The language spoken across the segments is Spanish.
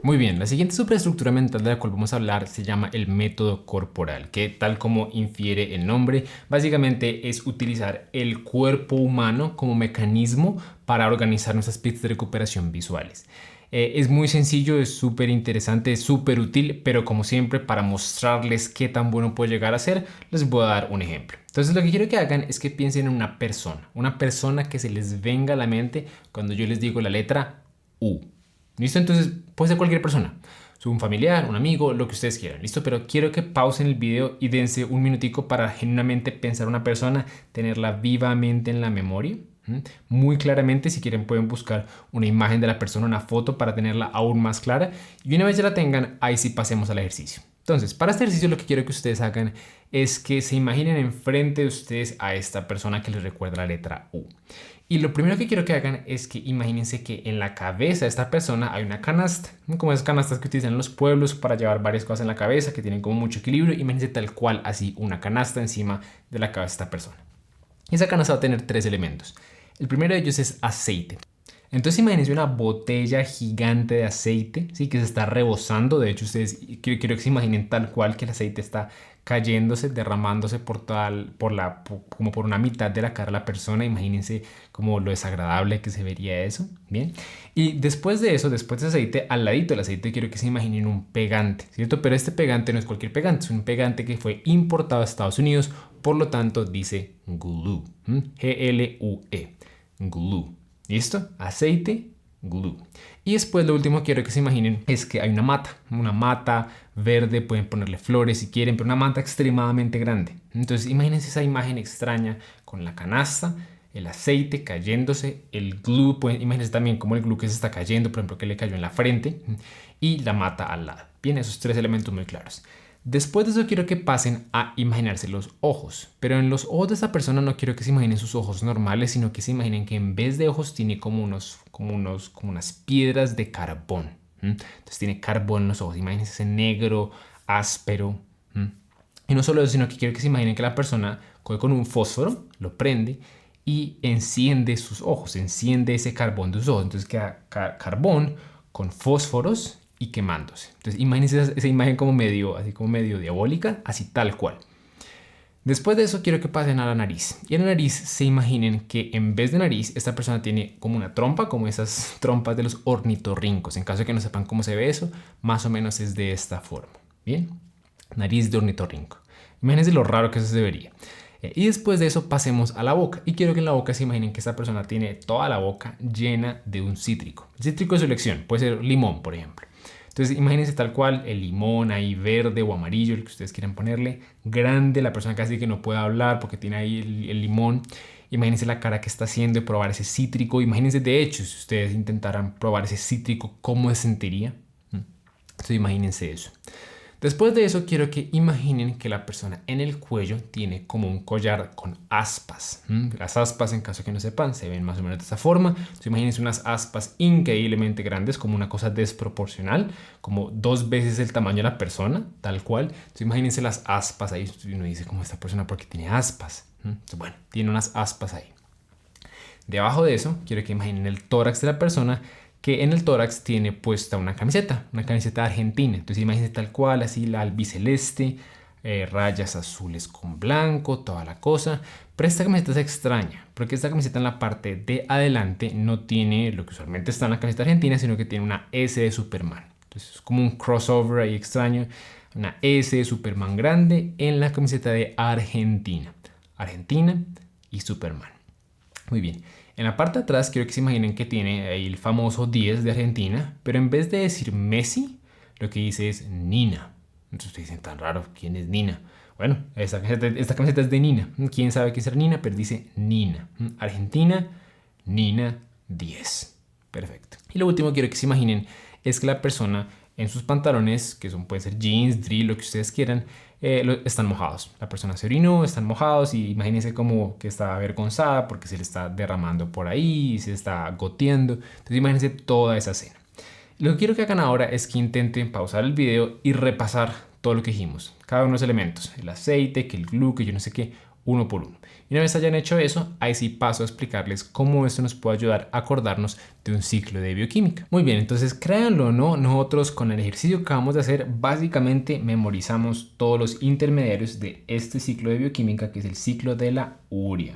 Muy bien, la siguiente superestructura mental de la cual vamos a hablar se llama el método corporal, que tal como infiere el nombre, básicamente es utilizar el cuerpo humano como mecanismo para organizar nuestras pistas de recuperación visuales. Es muy sencillo, es súper interesante, es súper útil, pero como siempre, para mostrarles qué tan bueno puede llegar a ser, les voy a dar un ejemplo. Entonces lo que quiero que hagan es que piensen en una persona que se les venga a la mente cuando yo les digo la letra U. ¿Listo? Entonces puede ser cualquier persona, un familiar, un amigo, lo que ustedes quieran. ¿Listo? Pero quiero que pausen el video y dense un minutico para genuinamente pensar una persona, tenerla vivamente en la memoria. Muy claramente, si quieren pueden buscar una imagen de la persona, una foto para tenerla aún más clara. Y una vez ya la tengan, ahí sí pasemos al ejercicio. Entonces, para este ejercicio lo que quiero que ustedes hagan es que se imaginen enfrente de ustedes a esta persona que les recuerda la letra U. Y lo primero que quiero que hagan es que imagínense que en la cabeza de esta persona hay una canasta, como esas canastas que utilizan en los pueblos para llevar varias cosas en la cabeza, que tienen como mucho equilibrio. Imagínense tal cual así una canasta encima de la cabeza de esta persona. Y esa canasta va a tener tres elementos. El primero de ellos es aceite. Entonces imagínense una botella gigante de aceite, ¿sí? Que se está rebosando. De hecho, ustedes quiero que se imaginen tal cual que el aceite está cayéndose, derramándose como por una mitad de la cara de la persona. Imagínense como lo desagradable que se vería eso. Bien. Y después de eso, después de aceite, al ladito del aceite quiero que se imaginen un pegante, ¿cierto? Pero este pegante no es cualquier pegante, es un pegante que fue importado a Estados Unidos, por lo tanto dice glue, G-L-U-E, glue. ¿Listo? Aceite, glue. Y después lo último que quiero que se imaginen es que hay una mata verde, pueden ponerle flores si quieren, pero una mata extremadamente grande. Entonces imagínense esa imagen extraña con la canasta, el aceite cayéndose, el glue, imagínense también como el glue que se está cayendo, por ejemplo que le cayó en la frente, y la mata al lado. Bien, esos tres elementos muy claros. Después de eso quiero que pasen a imaginarse los ojos, pero en los ojos de esta persona no quiero que se imaginen sus ojos normales, sino que se imaginen que en vez de ojos tiene como unas piedras de carbón. Entonces tiene carbón en los ojos, imagínense ese negro, áspero. Y no solo eso, sino que quiero que se imaginen que la persona coge con un fósforo, lo prende y enciende sus ojos, enciende ese carbón de sus ojos. Entonces queda carbón con fósforos y quemándose. Entonces imagínense esa imagen como medio diabólica, así tal cual. Después de eso quiero que pasen a la nariz. Y en la nariz se imaginen que en vez de nariz esta persona tiene como una trompa, como esas trompas de los ornitorrincos. En caso de que no sepan cómo se ve eso, más o menos es de esta forma. Bien, nariz de ornitorrinco. Imagínense lo raro que eso se vería. Y después de eso pasemos a la boca. Y quiero que en la boca se imaginen que esta persona tiene toda la boca llena de un cítrico. El cítrico de su elección, puede ser limón, por ejemplo. Entonces imagínense tal cual el limón ahí verde o amarillo, el que ustedes quieran ponerle, grande, la persona casi que no puede hablar porque tiene ahí el limón. Imagínense la cara que está haciendo de probar ese cítrico. Imagínense de hecho si ustedes intentaran probar ese cítrico, cómo se sentiría. Entonces imagínense eso. Después de eso quiero que imaginen que la persona en el cuello tiene como un collar con aspas. Las aspas, en caso que no sepan, se ven más o menos de esa forma. Entonces imagínense unas aspas increíblemente grandes, como una cosa desproporcional, como 2 veces el tamaño de la persona, tal cual. Entonces imagínense las aspas ahí. Y uno dice, ¿cómo esta persona? ¿Por qué tiene aspas? Entonces, bueno, tiene unas aspas ahí. Debajo de eso, quiero que imaginen el tórax de la persona, que en el tórax tiene puesta una camiseta argentina. Entonces imagínense tal cual, así la albiceleste, rayas azules con blanco, toda la cosa. Pero esta camiseta es extraña, porque esta camiseta en la parte de adelante no tiene lo que usualmente está en la camiseta argentina, sino que tiene una S de Superman. Entonces es como un crossover ahí extraño, una S de Superman grande en la camiseta de Argentina. Argentina y Superman. Muy bien. En la parte de atrás quiero que se imaginen que tiene ahí el famoso 10 de Argentina, pero en vez de decir Messi, lo que dice es Nina. Entonces ustedes dicen, tan raro, ¿quién es Nina? Bueno, esta camiseta es de Nina. ¿Quién sabe qué es Nina? Pero dice Nina. Argentina, Nina 10. Perfecto. Y lo último que quiero que se imaginen es que la persona en sus pantalones, que pueden ser jeans, drill, lo que ustedes quieran, están mojados. La persona se orinó, están mojados y imagínense como que está avergonzada porque se le está derramando por ahí, se está goteando. Entonces imagínense toda esa escena. Lo que quiero que hagan ahora es que intenten pausar el video y repasar todo lo que dijimos. Cada uno de los elementos, el aceite, que el glue, que yo no sé qué, uno por uno. Y una vez hayan hecho eso, ahí sí paso a explicarles cómo esto nos puede ayudar a acordarnos de un ciclo de bioquímica. Muy bien, entonces créanlo o no, nosotros con el ejercicio que acabamos de hacer, básicamente memorizamos todos los intermediarios de este ciclo de bioquímica, que es el ciclo de la urea.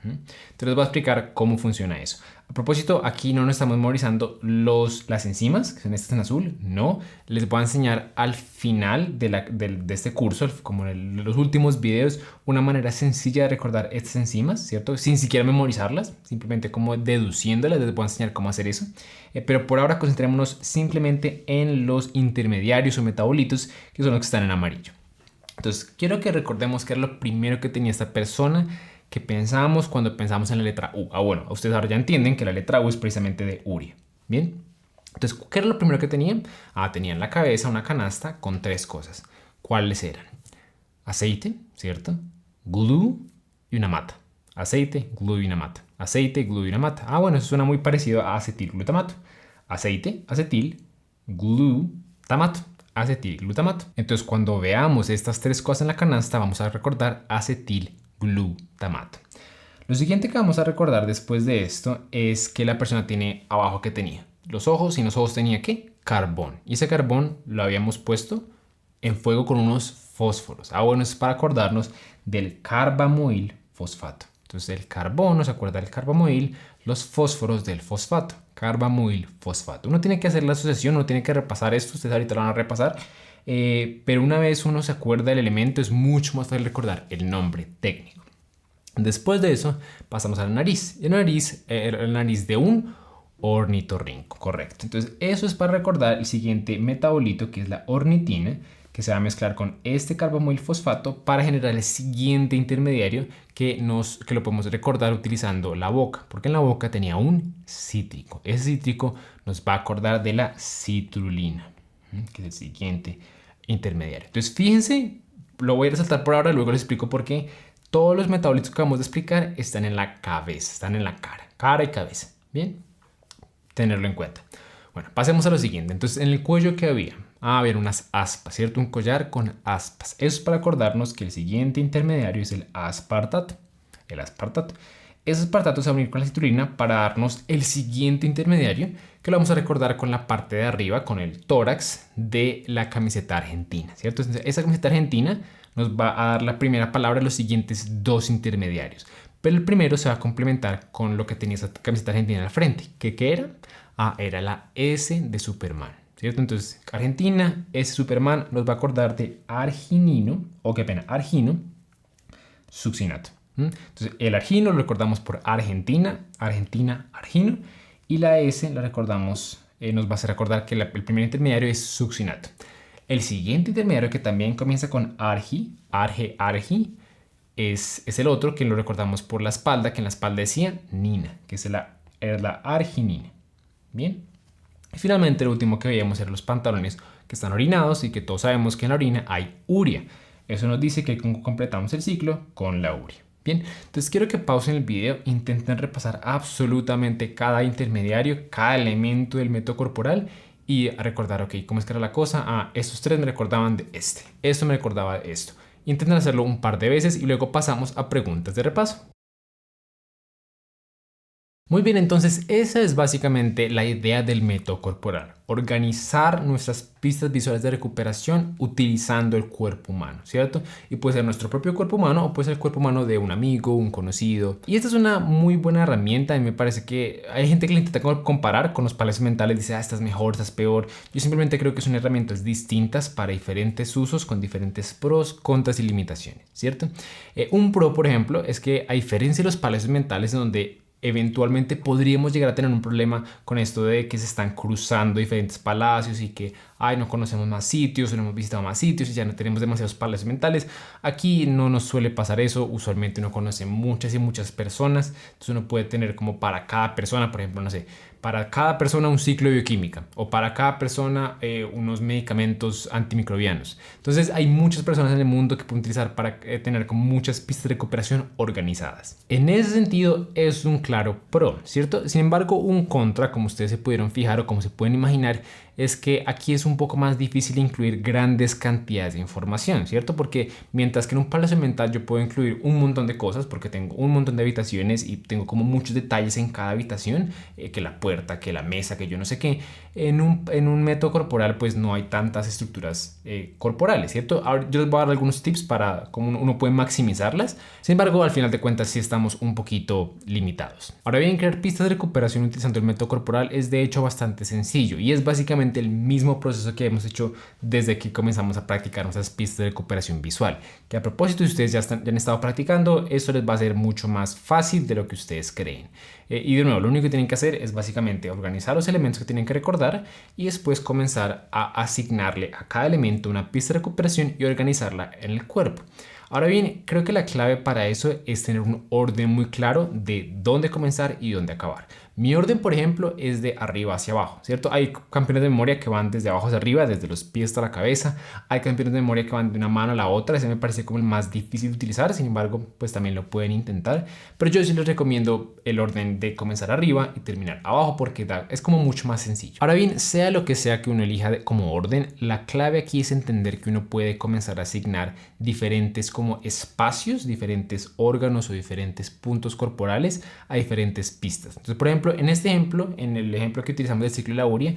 Entonces les voy a explicar cómo funciona eso. A propósito, aquí no nos estamos memorizando las enzimas, que son estas en azul, no. Les voy a enseñar al final de este curso, como en los últimos videos, una manera sencilla de recordar estas enzimas, ¿cierto? Sin siquiera memorizarlas, simplemente como deduciéndolas, les voy a enseñar cómo hacer eso. Pero por ahora concentrémonos simplemente en los intermediarios o metabolitos, que son los que están en amarillo. Entonces, quiero que recordemos que era lo primero que tenía esta persona que pensábamos cuando pensamos en la letra U. Bueno, ustedes ahora ya entienden que la letra U es precisamente de urea. Bien, entonces, ¿qué era lo primero que tenía? Tenía en la cabeza una canasta con 3 cosas. ¿Cuáles eran? Aceite, ¿cierto? Glue y una mata. Aceite, glue y una mata. Aceite, glue y una mata. Bueno, eso suena muy parecido a acetilglutamato. Aceite, acetil, glue, tamato. Acetilglutamato. Entonces, cuando veamos estas 3 cosas en la canasta, vamos a recordar acetilglutamato. Lo siguiente que vamos a recordar después de esto es que la persona tiene abajo que tenía los ojos, y en los ojos tenía ¿qué? Carbón. Y ese carbón lo habíamos puesto en fuego con unos fósforos. Bueno, es para acordarnos del carbamoil fosfato. Entonces el carbón nos acuerda del carbamoil, los fósforos del fosfato. Carbamoil fosfato. Uno tiene que hacer la asociación, uno tiene que repasar esto, ustedes ahorita lo van a repasar. Pero una vez uno se acuerda del elemento, es mucho más fácil recordar el nombre técnico. Después de eso pasamos a la nariz. Y la nariz de un ornitorrinco, correcto. Entonces eso es para recordar el siguiente metabolito, que es la ornitina, que se va a mezclar con este carbamoil fosfato para generar el siguiente intermediario que lo podemos recordar utilizando la boca, porque en la boca tenía un cítrico. Ese cítrico nos va a acordar de la citrulina, que es el siguiente intermediario. Entonces fíjense, lo voy a resaltar por ahora, luego les explico por qué. Todos los metabolitos que vamos a explicar están en la cabeza, están en la cara y cabeza. Bien, tenerlo en cuenta. Bueno, pasemos a lo siguiente. Entonces, en el cuello, ¿qué había? Había unas aspas, ¿cierto? Un collar con aspas. Eso es para acordarnos que el siguiente intermediario es el aspartato. El aspartato. Ese aspartato se va a unir con la citrulina para darnos el siguiente intermediario, que lo vamos a recordar con la parte de arriba, con el tórax de la camiseta argentina, ¿cierto? Entonces, esa camiseta argentina nos va a dar la primera palabra de los siguientes 2 intermediarios. Pero el primero se va a complementar con lo que tenía esa camiseta argentina al frente. ¿Qué era? Era la S de Superman, ¿cierto? Entonces, Argentina, S Superman, nos va a acordar de arginino, argino, succinato. Entonces, el argino lo recordamos por Argentina, argino, y la S la recordamos, nos va a hacer recordar que el primer intermediario es succinato. El siguiente intermediario, que también comienza con argi, es el otro, que lo recordamos por la espalda, que en la espalda decía nina, que es la arginina. Bien. Y finalmente, lo último que veíamos eran los pantalones que están orinados, y que todos sabemos que en la orina hay urea. Eso nos dice que completamos el ciclo con la urea. Bien, entonces quiero que pausen el video, intenten repasar absolutamente cada intermediario, cada elemento del método corporal, y a recordar, ok, ¿cómo es que era la cosa? Estos 3 me recordaban de esto me recordaba de esto. Intenten hacerlo un par de veces y luego pasamos a preguntas de repaso. Muy bien, entonces esa es básicamente la idea del método corporal. Organizar nuestras pistas visuales de recuperación utilizando el cuerpo humano, ¿cierto? Y puede ser nuestro propio cuerpo humano o puede ser el cuerpo humano de un amigo, un conocido. Y esta es una muy buena herramienta, y me parece que hay gente que le intenta comparar con los palacios mentales, dice, esta es mejor, esta es peor. Yo simplemente creo que son herramientas distintas para diferentes usos, con diferentes pros, contras y limitaciones, ¿cierto? Un pro, por ejemplo, es que a diferencia de los palacios mentales, en donde eventualmente podríamos llegar a tener un problema con esto de que se están cruzando diferentes palacios y que no conocemos más sitios o no hemos visitado más sitios y ya no tenemos demasiados palacios mentales. Aquí no nos suele pasar eso. Usualmente uno conoce muchas y muchas personas, entonces uno puede tener como para cada persona, por ejemplo, no sé, para cada persona un ciclo de bioquímica, o para cada persona unos medicamentos antimicrobianos. Entonces hay muchas personas en el mundo que pueden utilizar para tener como muchas pistas de recuperación organizadas. En ese sentido es un claro pro, ¿cierto? Sin embargo, un contra, como ustedes se pudieron fijar o como se pueden imaginar, es que aquí es un poco más difícil incluir grandes cantidades de información, ¿cierto? Porque mientras que en un palacio mental yo puedo incluir un montón de cosas porque tengo un montón de habitaciones y tengo como muchos detalles en cada habitación, que la puerta, que la mesa, que yo no sé qué, en un método corporal pues no hay tantas estructuras corporales, ¿cierto? Ahora yo les voy a dar algunos tips para cómo uno puede maximizarlas. Sin embargo, al final de cuentas sí estamos un poquito limitados. Ahora bien, crear pistas de recuperación utilizando el método corporal es de hecho bastante sencillo y es básicamente el mismo proceso que hemos hecho desde que comenzamos a practicar nuestras pistas de recuperación visual, que a propósito, si ustedes ya han estado practicando, eso les va a ser mucho más fácil de lo que ustedes creen. Y de nuevo, lo único que tienen que hacer es básicamente organizar los elementos que tienen que recordar y después comenzar a asignarle a cada elemento una pista de recuperación y organizarla en el cuerpo. Ahora bien, creo que la clave para eso es tener un orden muy claro de dónde comenzar y dónde acabar. Mi orden, por ejemplo, es de arriba hacia abajo, ¿cierto? Hay campeones de memoria que van desde abajo hacia arriba, desde los pies hasta la cabeza. Hay campeones de memoria que van de una mano a la otra. Ese me parece como el más difícil de utilizar. Sin embargo, pues también lo pueden intentar. Pero yo sí les recomiendo el orden de comenzar arriba y terminar abajo porque es como mucho más sencillo. Ahora bien, sea lo que sea que uno elija como orden, la clave aquí es entender que uno puede comenzar a asignar diferentes como espacios, diferentes órganos o diferentes puntos corporales a diferentes pistas. Entonces, por ejemplo, en este ejemplo, en el ejemplo que utilizamos del ciclo de Lauria,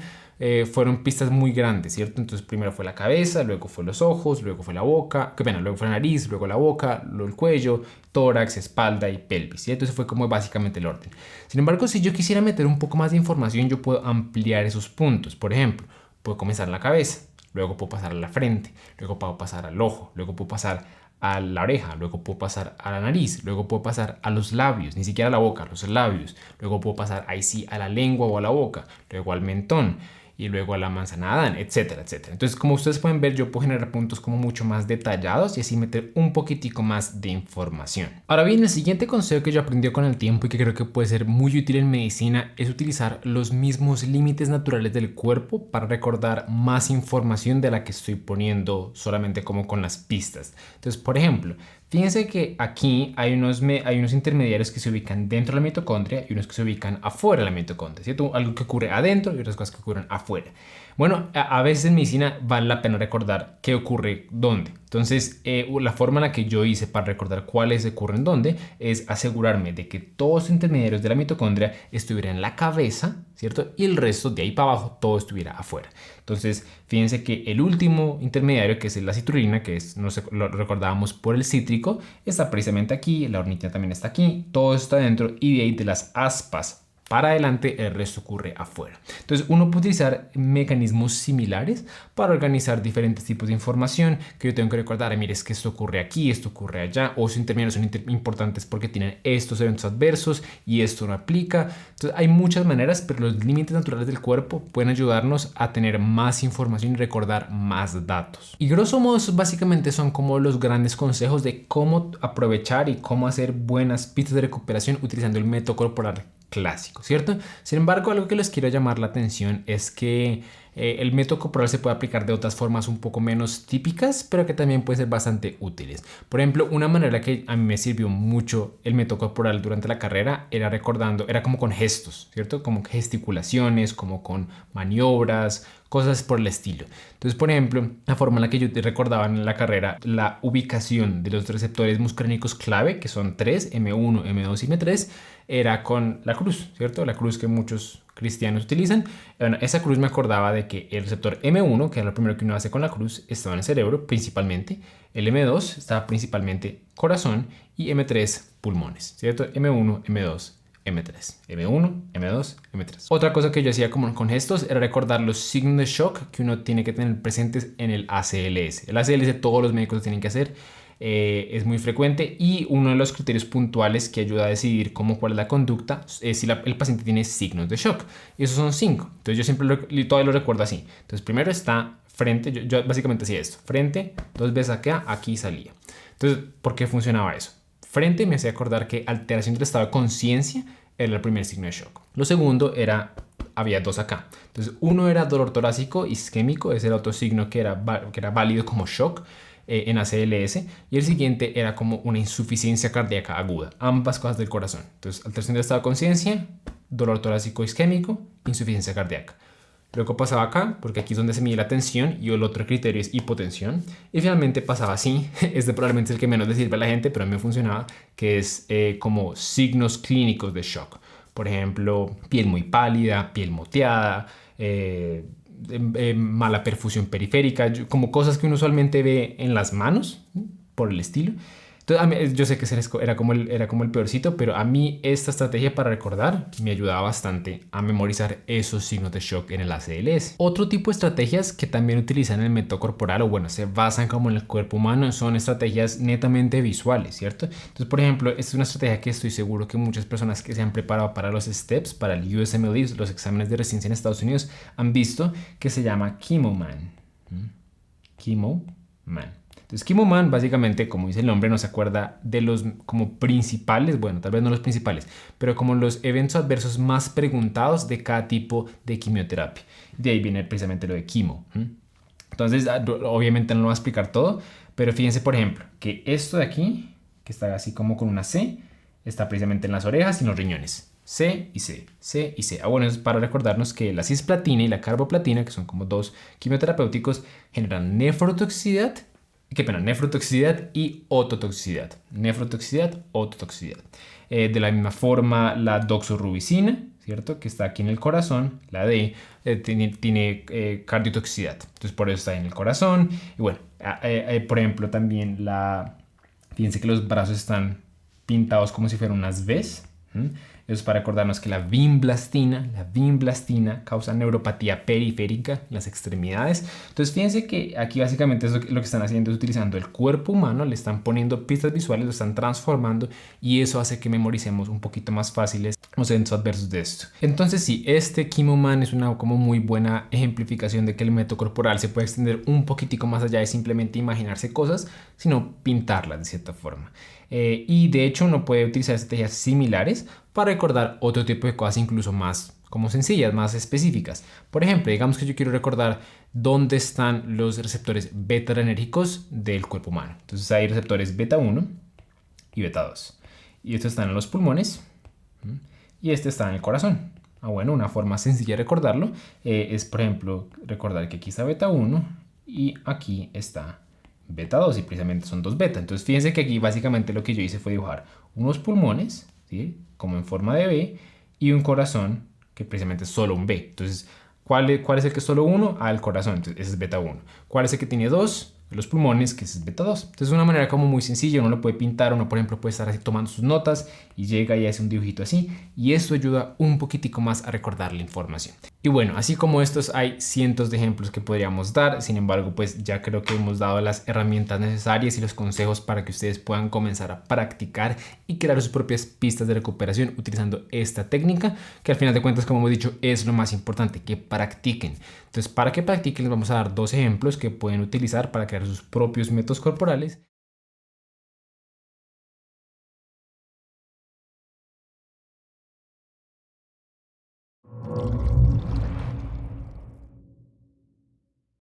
fueron pistas muy grandes, ¿cierto? Entonces primero fue la cabeza, luego fue los ojos, luego fue la boca, luego fue la nariz, luego la boca, luego el cuello, tórax, espalda y pelvis, ¿cierto? Eso fue como básicamente el orden. Sin embargo, si yo quisiera meter un poco más de información, yo puedo ampliar esos puntos. Por ejemplo, puedo comenzar en la cabeza, luego puedo pasar a la frente, luego puedo pasar al ojo, luego puedo pasar a la oreja, luego puedo pasar a la nariz, luego puedo pasar a los labios, ni siquiera a la boca, a los labios, luego puedo pasar ahí sí a la lengua o a la boca, luego al mentón y luego a la manzana de Adán, etcétera, etcétera. Entonces, como ustedes pueden ver, yo puedo generar puntos como mucho más detallados y así meter un poquitico más de información. Ahora bien, el siguiente consejo que yo aprendí con el tiempo y que creo que puede ser muy útil en medicina es utilizar los mismos límites naturales del cuerpo para recordar más información de la que estoy poniendo solamente como con las pistas. Entonces, por ejemplo, fíjense que aquí hay unos intermediarios que se ubican dentro de la mitocondria y unos que se ubican afuera de la mitocondria, ¿cierto? Algo que ocurre adentro y otras cosas que ocurren afuera. Bueno, a veces en medicina vale la pena recordar qué ocurre dónde. Entonces, la forma en la que yo hice para recordar cuáles ocurren dónde es asegurarme de que todos los intermediarios de la mitocondria estuvieran en la cabeza, ¿cierto? Y el resto de ahí para abajo todo estuviera afuera. Entonces, fíjense que el último intermediario, que es la citrulina, que es, no sé, lo recordábamos por el cítrico, está precisamente aquí, la ornitina también está aquí, todo está dentro y de ahí de las aspas para adelante el resto ocurre afuera. Entonces uno puede utilizar mecanismos similares para organizar diferentes tipos de información que yo tengo que recordar. Mire, es que esto ocurre aquí, esto ocurre allá, o sus intermediarios son importantes porque tienen estos eventos adversos y esto no aplica. Entonces hay muchas maneras, pero los límites naturales del cuerpo pueden ayudarnos a tener más información y recordar más datos. Y grosso modo, básicamente son como los grandes consejos de cómo aprovechar y cómo hacer buenas pistas de recuperación utilizando el método corporal clásico, ¿cierto? Sin embargo, algo que les quiero llamar la atención es que el método corporal se puede aplicar de otras formas un poco menos típicas, pero que también pueden ser bastante útiles. Por ejemplo, una manera que a mí me sirvió mucho el método corporal durante la carrera era era como con gestos, ¿cierto? Como gesticulaciones, como con maniobras, cosas por el estilo. Entonces, por ejemplo, la forma en la que yo te recordaba en la carrera la ubicación de los receptores muscarínicos clave, que son 3, M1, M2 y M3, era con la cruz, ¿cierto? La cruz que muchos cristianos utilizan. Bueno, esa cruz me acordaba de que el receptor M1, que es lo primero que uno hace con la cruz, estaba en el cerebro principalmente. El M2 estaba principalmente corazón y M3 pulmones, ¿cierto? M1, M2, M3, M1, M2, M3. Otra cosa que yo hacía como con gestos era recordar los signos de shock que uno tiene que tener presentes en el ACLS. El ACLS todos los médicos lo tienen que hacer. Es muy frecuente y uno de los criterios puntuales que ayuda a decidir cuál es la conducta es si el paciente tiene signos de shock. Y esos son 5. Entonces yo siempre todavía lo recuerdo así. Entonces primero está frente, yo básicamente hacía esto. Frente, 2 veces acá, aquí salía. Entonces, ¿por qué funcionaba eso? Frente me hacía acordar que alteración del estado de conciencia era el primer signo de shock. Lo segundo había 2 acá. Entonces uno era dolor torácico isquémico, ese era otro signo que era válido como shock en ACLS, y el siguiente era como una insuficiencia cardíaca aguda, ambas cosas del corazón. Entonces, alteración del estado de conciencia, dolor torácico isquémico, insuficiencia cardíaca. luego pasaba acá, porque aquí es donde se mide la tensión y el otro criterio es hipotensión, y finalmente pasaba así. Este probablemente es el que menos le sirve a la gente, pero a mí me funcionaba, que es como signos clínicos de shock. Por ejemplo, piel muy pálida, piel moteada, mala perfusión periférica, como cosas que uno usualmente ve en las manos, por el estilo. Entonces, yo sé que era como el peorcito, pero a mí esta estrategia para recordar me ayudaba bastante a memorizar esos signos de shock en el ACLS. Otro tipo de estrategias que también utilizan el método corporal, o bueno, se basan como en el cuerpo humano, son estrategias netamente visuales, ¿cierto? Entonces, por ejemplo, esta es una estrategia que estoy seguro que muchas personas que se han preparado para los STEPS, para el USMLE, los exámenes de residencia en Estados Unidos, han visto, que se llama Chemoman. Chemoman. Entonces, Chemoman, básicamente, como dice el nombre, nos acuerda de los como principales, bueno, tal vez no los principales, pero como los eventos adversos más preguntados de cada tipo de quimioterapia. De ahí viene precisamente lo de quimo. Entonces, obviamente no lo voy a explicar todo, pero fíjense, por ejemplo, que esto de aquí, que está así como con una C, está precisamente en las orejas y en los riñones. C y C, C y C. Bueno, es para recordarnos que la cisplatina y la carboplatina, que son como dos quimioterapéuticos, generan nefrotoxicidad, nefrotoxicidad y ototoxicidad. Nefrotoxicidad, ototoxicidad. De la misma forma, la doxorubicina, ¿cierto? Que está aquí en el corazón, la D, tiene cardiotoxicidad. Entonces, por eso está en el corazón. Y bueno, por ejemplo, también fíjense que los brazos están pintados como si fueran unas Vs. Eso es para recordarnos que la vinblastina causa neuropatía periférica en las extremidades. Entonces fíjense que aquí básicamente lo que están haciendo es utilizando el cuerpo humano, le están poniendo pistas visuales, lo están transformando y eso hace que memoricemos un poquito más fáciles los eventos adversos de esto. Entonces sí, este Chemoman es una como muy buena ejemplificación de que el método corporal se puede extender un poquitico más allá de simplemente imaginarse cosas, sino pintarlas de cierta forma. Y de hecho uno puede utilizar estrategias similares para recordar otro tipo de cosas incluso más como sencillas, más específicas. Por ejemplo, digamos que yo quiero recordar dónde están los receptores beta-adrenérgicos del cuerpo humano. Entonces hay receptores beta 1 y beta 2. Y estos están en los pulmones y este está en el corazón. Bueno, una forma sencilla de recordarlo es, por ejemplo, recordar que aquí está beta 1 y aquí está beta 2 y precisamente son dos beta. Entonces fíjense que aquí básicamente lo que yo hice fue dibujar unos pulmones, ¿sí? Como en forma de B y un corazón que precisamente es solo un B. Entonces, ¿cuál es el que es solo uno? El corazón, entonces ese es beta 1. ¿Cuál es el que tiene dos? Los pulmones, que es beta 2. Entonces es una manera como muy sencilla, uno lo puede pintar, uno por ejemplo puede estar así tomando sus notas y llega y hace un dibujito así y esto ayuda un poquitico más a recordar la información. Y bueno, así como estos hay cientos de ejemplos que podríamos dar, sin embargo pues ya creo que hemos dado las herramientas necesarias y los consejos para que ustedes puedan comenzar a practicar y crear sus propias pistas de recuperación utilizando esta técnica que al final de cuentas, como hemos dicho, es lo más importante, que practiquen. Entonces, para que practiquen les vamos a dar dos ejemplos que pueden utilizar para crear sus propios métodos corporales.